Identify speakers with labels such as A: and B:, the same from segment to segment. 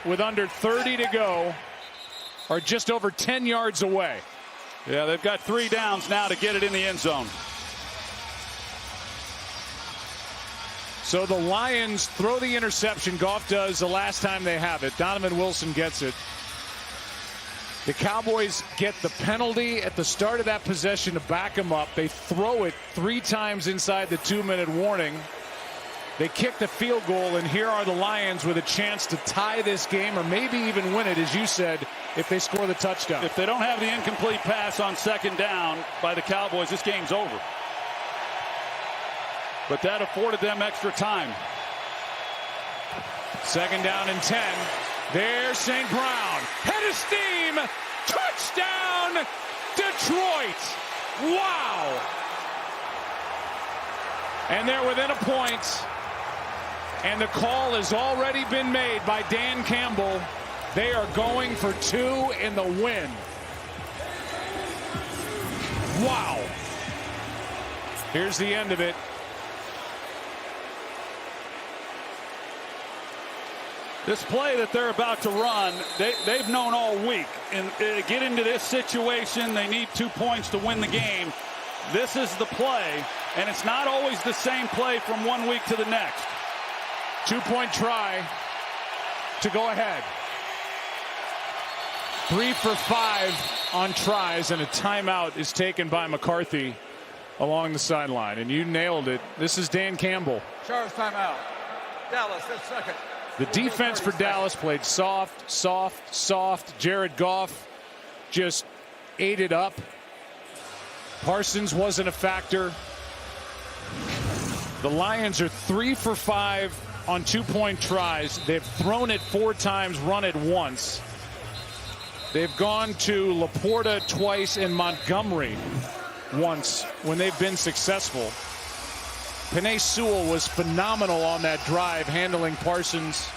A: with under 30 to go are just over 10 yards away.
B: Yeah, they've got 3 downs now to get it in the end zone.
A: So the Lions throw the interception. Goff does the last time they have it. Donovan Wilson gets it. The Cowboys get the penalty at the start of that possession to back them up. They throw it 3 times inside the 2-minute warning. They kick the field goal, and here are the Lions with a chance to tie this game or maybe even win it, as you said, if they score the touchdown.
B: If they don't have the incomplete pass on 2nd down by the Cowboys, this game's over. But that afforded them extra time.
A: 2nd down and 10. There's St. Brown. Head of steam. Touchdown, Detroit. Wow. And they're within a point. And the call has already been made by Dan Campbell. They are going for 2 in the win. Wow. Here's the end of it.
B: This play that they're about to run, they've known all week. And get into this situation, they need 2 points to win the game. This is the play, and it's not always the same play from one week to the next.
A: 2-point try to go ahead. 3 for 5 on tries, and a timeout is taken by McCarthy along the sideline. And you nailed it. This is Dan Campbell.
C: Charles timeout. Dallas at second.
A: The defense for Dallas played soft, soft, soft. Jared Goff just ate it up. Parsons wasn't a factor. The Lions are 3 for 5 on 2-point tries. They've thrown it 4 times, run it once. They've gone to Laporta twice and Montgomery once when they've been successful. Penei Sewell was phenomenal on that drive, handling Parsons.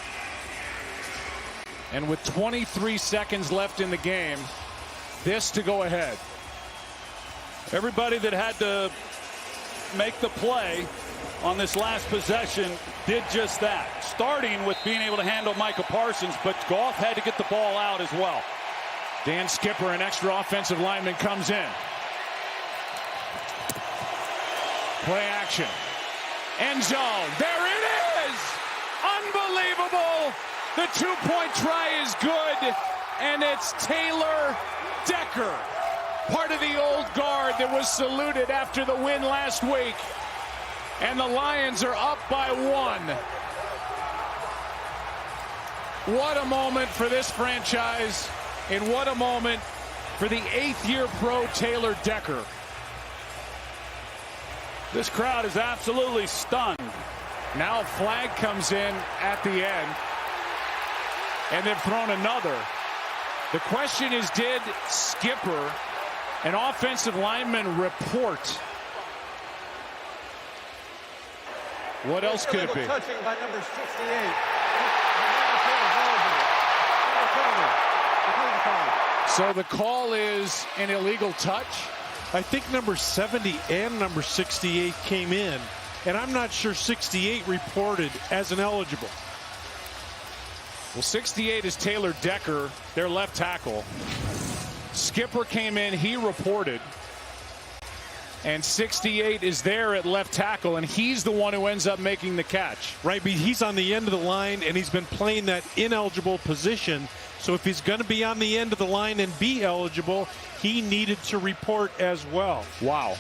A: And with 23 seconds left in the game, this to go ahead.
B: Everybody that had to make the play on this last possession did just that. Starting with being able to handle Micah Parsons, but Goff had to get the ball out as well.
A: Dan Skipper, an extra offensive lineman, comes in. Play action. End zone. There it is! Unbelievable! The 2-point try is good, and it's Taylor Decker, part of the old guard that was saluted after the win last week. And the Lions are up by 1. What a moment for this franchise, and what a moment for the 8th-year pro Taylor Decker.
B: This crowd is absolutely stunned.
A: Now a flag comes in at the end, and they've thrown another. The question is, did Skipper, an offensive lineman, report? What else could it be?
C: Touching by number 68.
A: So the call is an illegal touch.
D: I think number 70 and number 68 came in, and I'm not sure 68 reported as ineligible.
A: Well, 68 is Taylor Decker, their left tackle. Skipper came in, he reported. And 68 is there at left tackle, and he's the one who ends up making the catch.
D: Right, but he's on the end of the line, and he's been playing that ineligible position. So if he's going to be on the end of the line and be eligible, he needed to report as well.
A: Wow.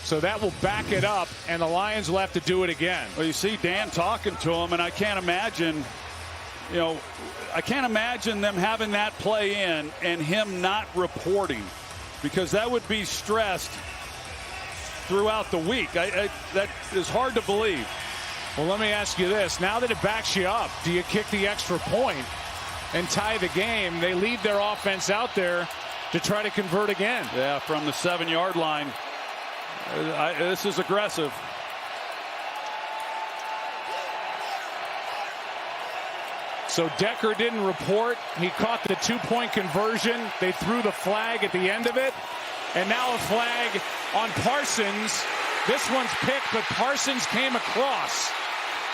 A: So that will back it up, and the Lions will have to do it again.
B: Well, you see Dan talking to him, and I can't imagine, I can't imagine them having that play in and him not reporting, because that would be stressed throughout the week. That is hard to believe.
A: Well, let me ask you this. Now that it backs you up, do you kick the extra point and tie the game? They leave their offense out there to try to convert again.
B: Yeah, from the 7-yard line. This is aggressive.
A: So Decker didn't report. He caught the 2-point conversion. They threw the flag at the end of it. And now a flag on Parsons. This one's picked, but Parsons came across.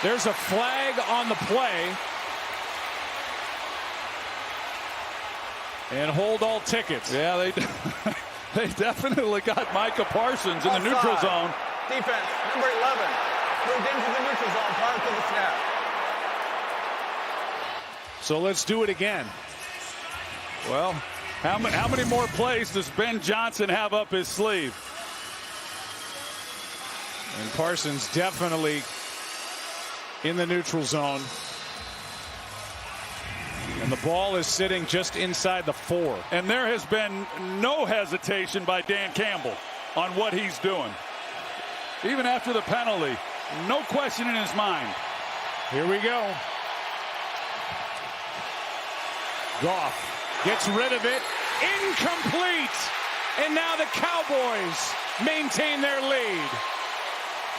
A: There's a flag on the play. And hold all tickets.
B: Yeah, they definitely got Micah Parsons in the neutral zone.
C: Defense, number 11, moved into the neutral zone prior to the snap.
A: So let's do it again.
B: Well, how many more plays does Ben Johnson have up his sleeve?
A: And Parsons definitely in the neutral zone. And the ball is sitting just inside the 4.
B: And there has been no hesitation by Dan Campbell on what he's doing. Even after the penalty, no question in his mind.
A: Here we go. Goff gets rid of it. Incomplete. And now the Cowboys maintain their lead.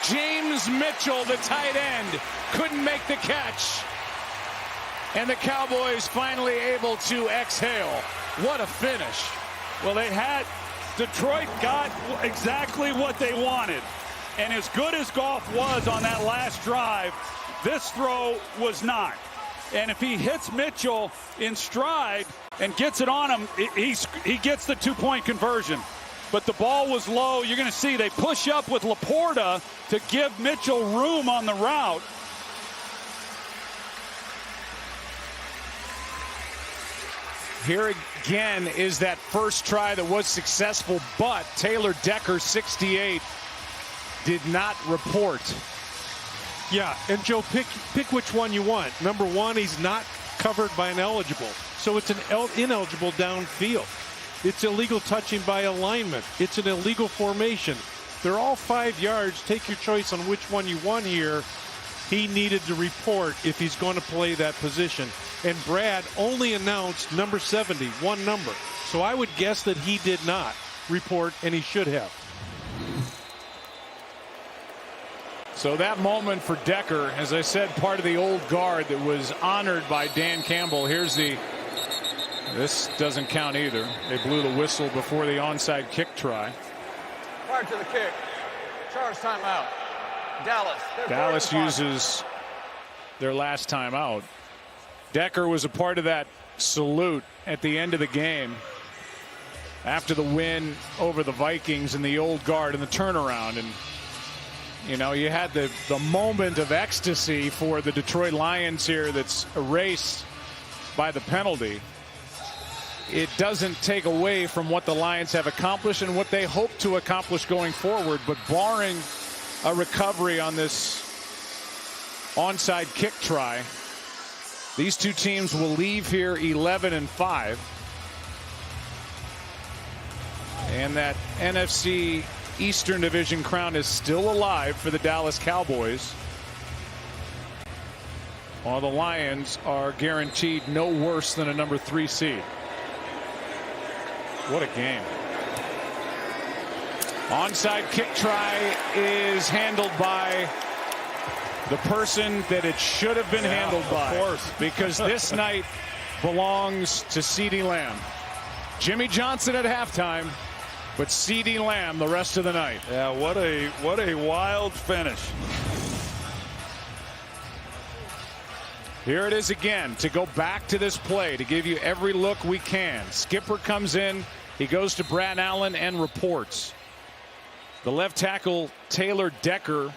A: James Mitchell, the tight end, couldn't make the catch. And the Cowboys finally able to exhale. What a finish.
B: Well, Detroit got exactly what they wanted. And as good as Goff was on that last drive, this throw was not. And if he hits Mitchell in stride and gets it on him, he gets the 2-point conversion. But the ball was low. You're going to see they push up with Laporta to give Mitchell room on the route.
A: Here again is that first try that was successful, but Taylor Decker, 68, did not report.
D: Yeah, and Joe, pick which one you want. Number 1, he's not covered by an eligible, so it's an ineligible downfield. It's illegal touching by alignment. It's an illegal formation. They're all 5 yards. Take your choice on which one you want here. He needed to report if he's going to play that position. And Brad only announced number 70, one number. So I would guess that he did not report, and he should have.
A: So that moment for Decker, as I said, part of the old guard that was honored by Dan Campbell. Here's this doesn't count either. They blew the whistle before the onside kick try.
C: Prior to the kick, charge timeout.
A: Dallas uses their last timeout. Decker was a part of that salute at the end of the game after the win over the Vikings in the old guard and the turnaround. And you know, you had the moment of ecstasy for the Detroit Lions here that's erased by the penalty. It doesn't take away from what the Lions have accomplished and what they hope to accomplish going forward, but barring a recovery on this onside kick try, these two teams will leave here 11-5. And that NFC Eastern Division crown is still alive for the Dallas Cowboys, while the Lions are guaranteed no worse than a number 3 seed. What a game. Onside kick try is handled by the person that it should have been handled by. Of course. Because this night belongs to CeeDee Lamb. Jimmy Johnson at halftime, but CeeDee Lamb the rest of the night.
B: Yeah, what a wild finish.
A: Here it is again to go back to this play to give you every look we can. Skipper comes in. He goes to Brad Allen and reports. The left tackle, Taylor Decker,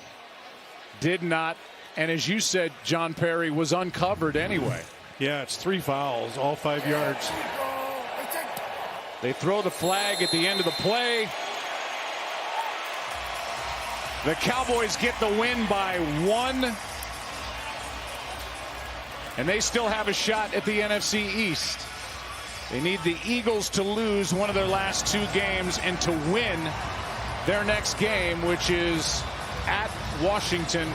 A: did not. And as you said, John Perry, was uncovered anyway.
D: Yeah, it's 3 fouls, all 5 yards.
A: They throw the flag at the end of the play. The Cowboys get the win by 1. And they still have a shot at the NFC East. They need the Eagles to lose one of their last 2 games and to win their next game, which is at Washington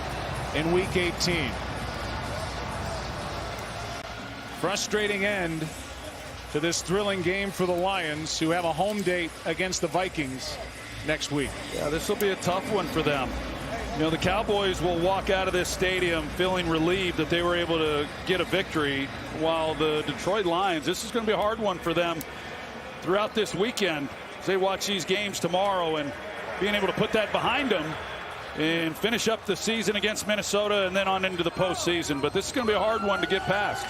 A: in Week 18. Frustrating end to this thrilling game for the Lions, who have a home date against the Vikings next week.
B: Yeah, this will be a tough one for them. You know, the Cowboys will walk out of this stadium feeling relieved that they were able to get a victory, while the Detroit Lions, this is going to be a hard one for them throughout this weekend as they watch these games tomorrow, and being able to put that behind them and finish up the season against Minnesota and then on into the postseason. But this is going to be a hard one to get past.